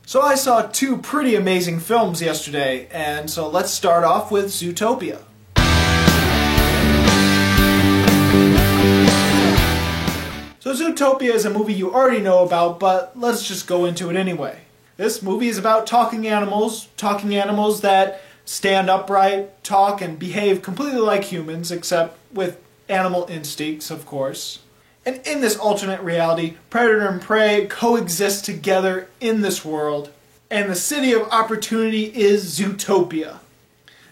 So I saw two pretty amazing films yesterday, and so let's start off with Zootopia. So Zootopia is a movie you already know about, but let's just go into it anyway. This movie is about talking animals that stand upright, talk, and behave completely like humans, except with animal instincts, of course. And in this alternate reality, predator and prey coexist together in this world, and the city of opportunity is Zootopia.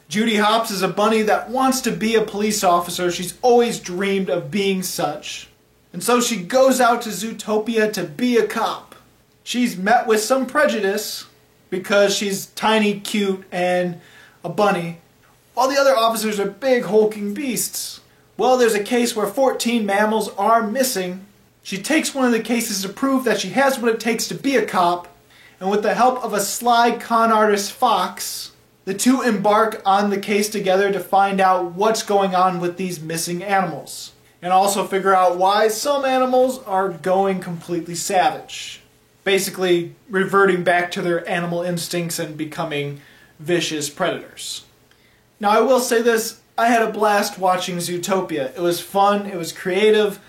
Judy Hopps is a bunny that wants to be a police officer. She's always dreamed of being such. And so she goes out to Zootopia to be a cop. She's met with some prejudice because she's tiny, cute, and a bunny, while the other officers are big, hulking beasts. Well, there's a case where 14 mammals are missing. She takes one of the cases to prove that she has what it takes to be a cop, and with the help of a sly con artist, Fox, the two embark on the case together to find out what's going on with these missing animals, and also figure out why some animals are going completely savage. Basically, reverting back to their animal instincts and becoming vicious predators. Now, I will say this, I had a blast watching Zootopia. It was fun, it was creative,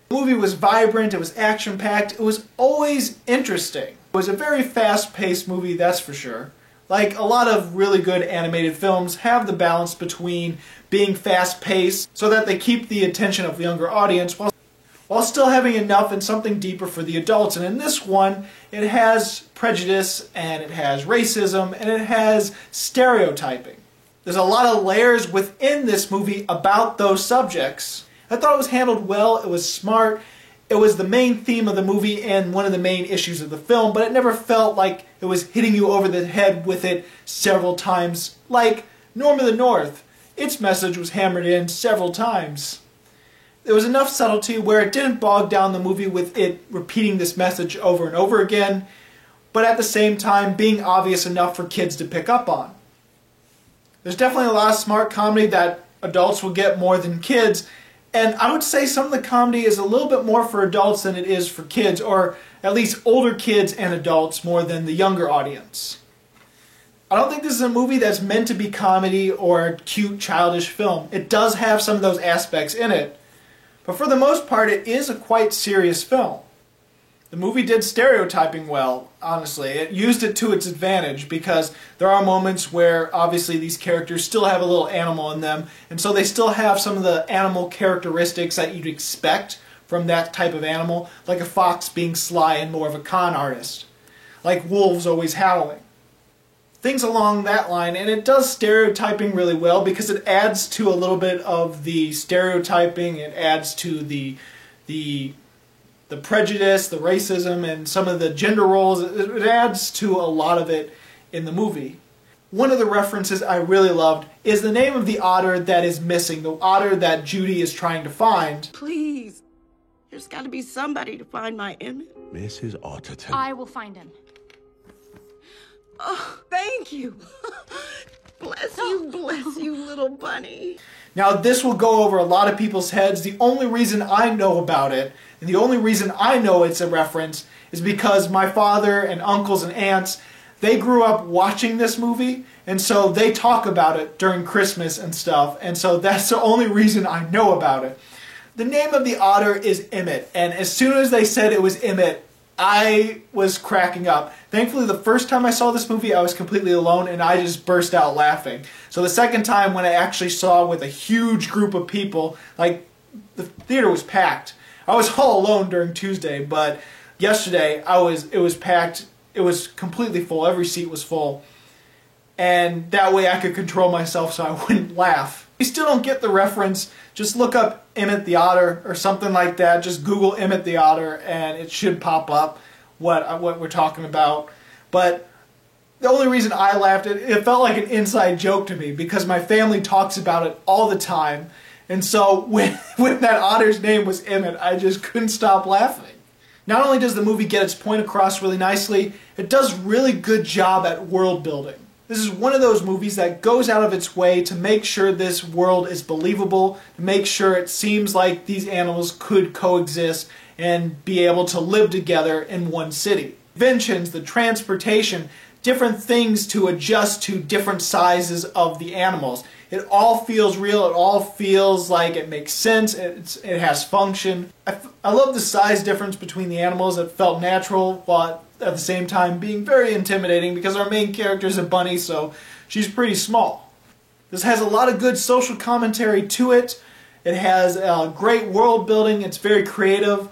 the movie was vibrant, it was action-packed, it was always interesting. It was a very fast-paced movie, that's for sure. Like a lot of really good animated films have the balance between being fast-paced so that they keep the attention of the younger audience while still having enough and something deeper for the adults. And in this one, it has prejudice, and it has racism, and it has stereotyping. There's a lot of layers within this movie about those subjects. I thought it was handled well, it was smart, it was the main theme of the movie and one of the main issues of the film, but it never felt like it was hitting you over the head with it several times. Like Norm of the North, its message was hammered in several times. There was enough subtlety where it didn't bog down the movie with it repeating this message over and over again, but at the same time being obvious enough for kids to pick up on. There's definitely a lot of smart comedy that adults will get more than kids, and I would say some of the comedy is a little bit more for adults than it is for kids, or at least older kids and adults more than the younger audience. I don't think this is a movie that's meant to be comedy or a cute, childish film. It does have some of those aspects in it, but for the most part it is a quite serious film. The movie did stereotyping well, honestly. It used it to its advantage because there are moments where obviously these characters still have a little animal in them, and so they still have some of the animal characteristics that you'd expect from that type of animal, like a fox being sly and more of a con artist, like wolves always howling. Things along that line, and it does stereotyping really well because it adds to a little bit of the stereotyping, it adds to the prejudice, the racism, and some of the gender roles. It adds to a lot of it in the movie. One of the references I really loved is the name of the otter that is missing, the otter that Judy is trying to find. Please, there's got to be somebody to find my Emmett. Mrs. Otterton. I will find him. Oh, thank you. Bless you, little bunny. Now this will go over a lot of people's heads. The only reason I know about it, and the only reason I know it's a reference, is because my father and uncles and aunts, they grew up watching this movie, and so they talk about it during Christmas and stuff, and so that's the only reason I know about it. The name of the otter is Emmett, and as soon as they said it was Emmett, I was cracking up. Thankfully, the first time I saw this movie, I was completely alone, and I just burst out laughing. So the second time, when I actually saw with a huge group of people, like, the theater was packed. I was all alone during Tuesday, but yesterday, it was packed. It was completely full. Every seat was full. And that way I could control myself so I wouldn't laugh. If you still don't get the reference, just look up Emmett the Otter or something like that. Just Google Emmett the Otter and it should pop up what we're talking about. But the only reason I laughed, it felt like an inside joke to me because my family talks about it all the time. And so when that otter's name was Emmett, I just couldn't stop laughing. Not only does the movie get its point across really nicely, it does really good job at world building. This is one of those movies that goes out of its way to make sure this world is believable, to make sure it seems like these animals could coexist and be able to live together in one city. inventions, the transportation, different things to adjust to different sizes of the animals. It all feels real, it all feels like it makes sense, it has function. I love the size difference between the animals. It felt natural while at the same time being very intimidating because our main character is a bunny, so she's pretty small. This has a lot of good social commentary to it. It has great world building, it's very creative.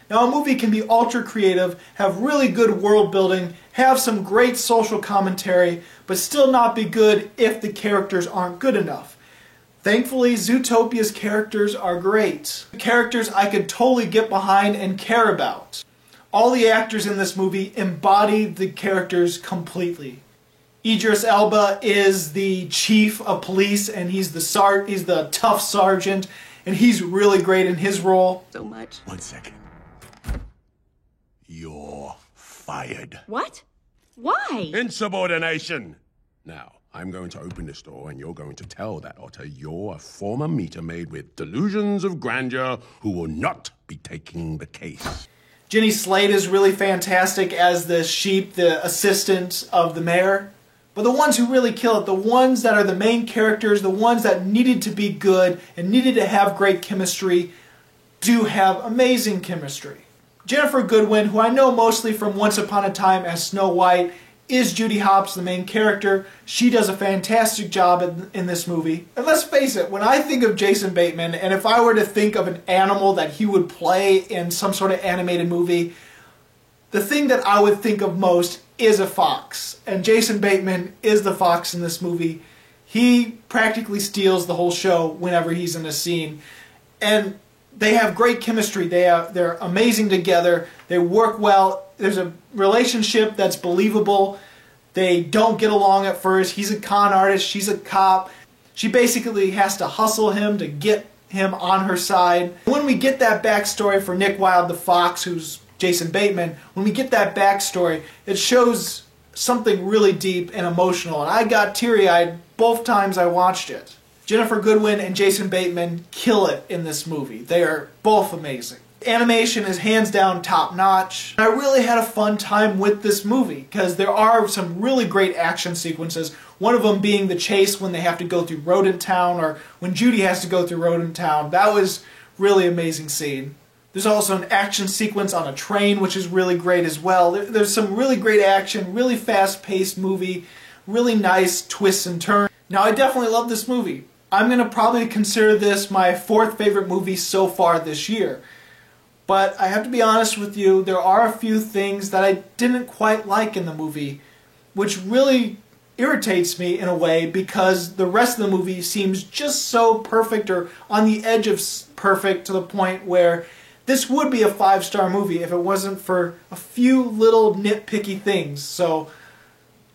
Now a movie can be ultra creative, have really good world building, have some great social commentary, but still not be good if the characters aren't good enough. Thankfully, Zootopia's characters are great. Characters I could totally get behind and care about. All the actors in this movie embody the characters completely. Idris Elba is the chief of police, and he's the tough sergeant, and he's really great in his role. So much. 1 second. You're fired. What? Why? Insubordination! Now, I'm going to open this door and you're going to tell that otter you're a former meter maid with delusions of grandeur who will not be taking the case. Jenny Slate is really fantastic as the sheep, the assistant of the mayor. But the ones who really kill it, the ones that are the main characters, the ones that needed to be good and needed to have great chemistry, do have amazing chemistry. Ginnifer Goodwin, who I know mostly from Once Upon a Time as Snow White, is Judy Hopps, the main character. She does a fantastic job in this movie. And let's face it, when I think of Jason Bateman, and if I were to think of an animal that he would play in some sort of animated movie, the thing that I would think of most is a fox. And Jason Bateman is the fox in this movie. He practically steals the whole show whenever he's in a scene. And they have great chemistry. They're amazing together. They work well. There's a relationship that's believable. They don't get along at first. He's a con artist. She's a cop. She basically has to hustle him to get him on her side. When we get that backstory for Nick Wilde the fox, who's Jason Bateman, when we get that backstory, it shows something really deep and emotional. And I got teary-eyed both times I watched it. Ginnifer Goodwin and Jason Bateman kill it in this movie. They are both amazing. Animation is hands down top notch. I really had a fun time with this movie because there are some really great action sequences. One of them being the chase when they have to go through Rodent Town, or when Judy has to go through Rodent Town. That was really amazing scene. There's also an action sequence on a train which is really great as well. There's some really great action, really fast-paced movie, really nice twists and turns. Now I definitely love this movie. I'm going to probably consider this my 4th favorite movie so far this year. But I have to be honest with you, there are a few things that I didn't quite like in the movie, which really irritates me in a way because the rest of the movie seems just so perfect or on the edge of perfect to the point where this would be a 5-star movie if it wasn't for a few little nitpicky things. So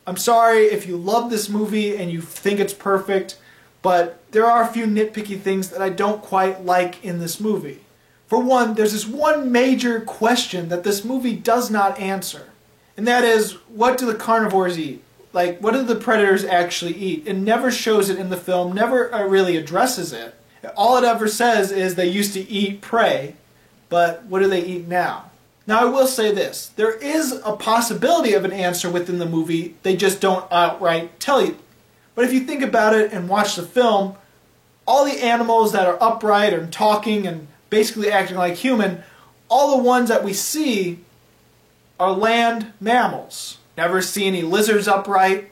I'm sorry if you love this movie and you think it's perfect, but there are a few nitpicky things that I don't quite like in this movie. For one, there's this one major question that this movie does not answer. And that is, what do the carnivores eat? Like, what do the predators actually eat? It never shows it in the film, never really addresses it. All it ever says is they used to eat prey, but what do they eat now? Now I will say this, there is a possibility of an answer within the movie, they just don't outright tell you. But if you think about it and watch the film, all the animals that are upright and talking and basically acting like human, all the ones that we see are land mammals. Never see any lizards upright,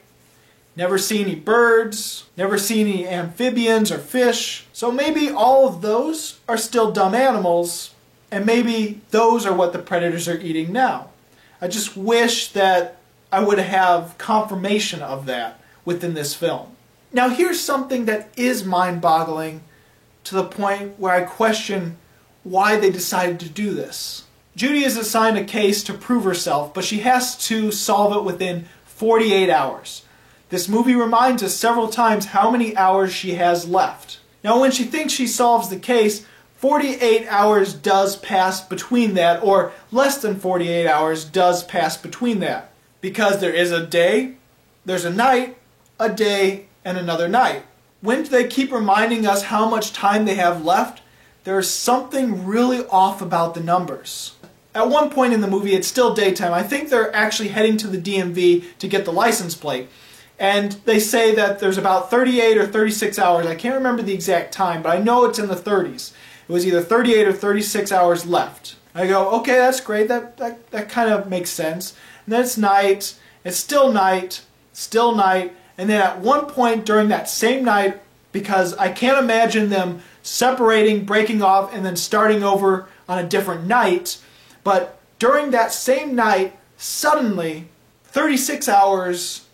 never see any birds, never see any amphibians or fish. So maybe all of those are still dumb animals, and maybe those are what the predators are eating now. I just wish that I would have confirmation of that within this film. Now here's something that is mind-boggling to the point where I question why they decided to do this. Judy is assigned a case to prove herself, but she has to solve it within 48 hours. This movie reminds us several times how many hours she has left. Now when she thinks she solves the case, 48 hours does pass between that, or less than 48 hours does pass between that. Because there is a day, there's a night, a day, and another night. When they keep reminding us how much time they have left, there's something really off about the numbers. At one point in the movie, it's still daytime. I think they're actually heading to the DMV to get the license plate. And they say that there's about 38 or 36 hours. I can't remember the exact time, but I know it's in the 30s. It was either 38 or 36 hours left. I go, okay, that's great. That kind of makes sense. And then it's night. It's still night. Still night. And then at one point during that same night, because I can't imagine them separating, breaking off, and then starting over on a different night, but during that same night, suddenly, 36 hours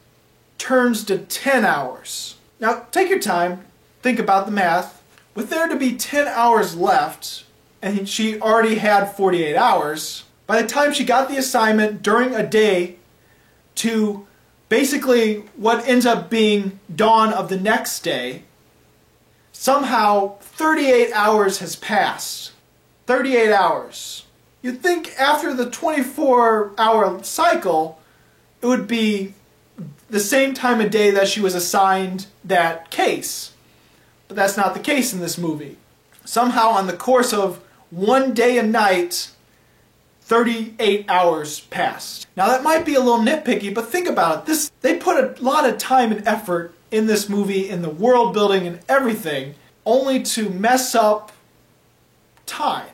turns to 10 hours. Now, take your time, think about the math. With there to be 10 hours left, and she already had 48 hours, by the time she got the assignment during a day to basically what ends up being dawn of the next day, somehow 38 hours has passed. 38 hours. You'd think after the 24-hour cycle, it would be the same time of day that she was assigned that case. But that's not the case in this movie. Somehow on the course of one day and night, 38 hours passed. Now that might be a little nitpicky, but think about it. They put a lot of time and effort in this movie, in the world building and everything, only to mess up time.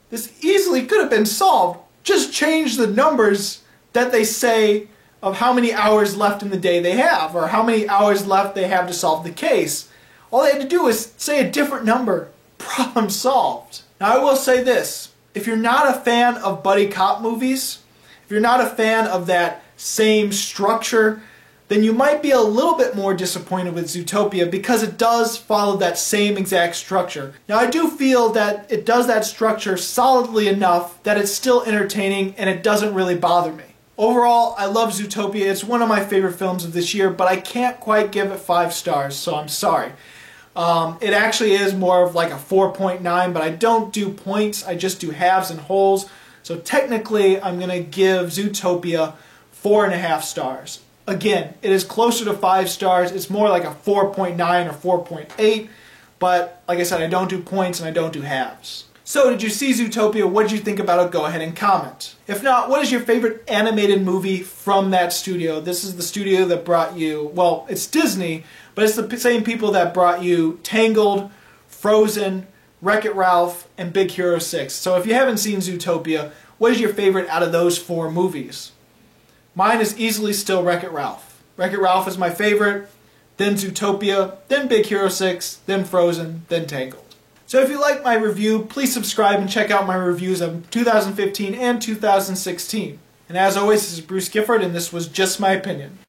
This easily could have been solved. Just change the numbers that they say of how many hours left in the day they have, or how many hours left they have to solve the case. All they had to do is say a different number. Problem solved. Now I will say this. If you're not a fan of buddy cop movies, if you're not a fan of that same structure, then you might be a little bit more disappointed with Zootopia because it does follow that same exact structure. Now I do feel that it does that structure solidly enough that it's still entertaining and it doesn't really bother me. Overall, I love Zootopia. It's one of my favorite films of this year, but I can't quite give it 5 stars, so I'm sorry. It actually is more of like a 4.9, but I don't do points, I just do halves and wholes. So technically, I'm going to give Zootopia 4.5 stars. Again, it is closer to 5 stars. It's more like a 4.9 or 4.8, but like I said, I don't do points and I don't do halves. So, did you see Zootopia? What did you think about it? Go ahead and comment. If not, what is your favorite animated movie from that studio? This is the studio that brought you, well, it's Disney, but it's the same people that brought you Tangled, Frozen, Wreck-It Ralph, and Big Hero 6. So if you haven't seen Zootopia, what is your favorite out of those 4 movies? Mine is easily still Wreck-It Ralph. Wreck-It Ralph is my favorite, then Zootopia, then Big Hero 6, then Frozen, then Tangled. So if you like my review, please subscribe and check out my reviews of 2015 and 2016. And as always, this is Bruce Gifford, and this was just my opinion.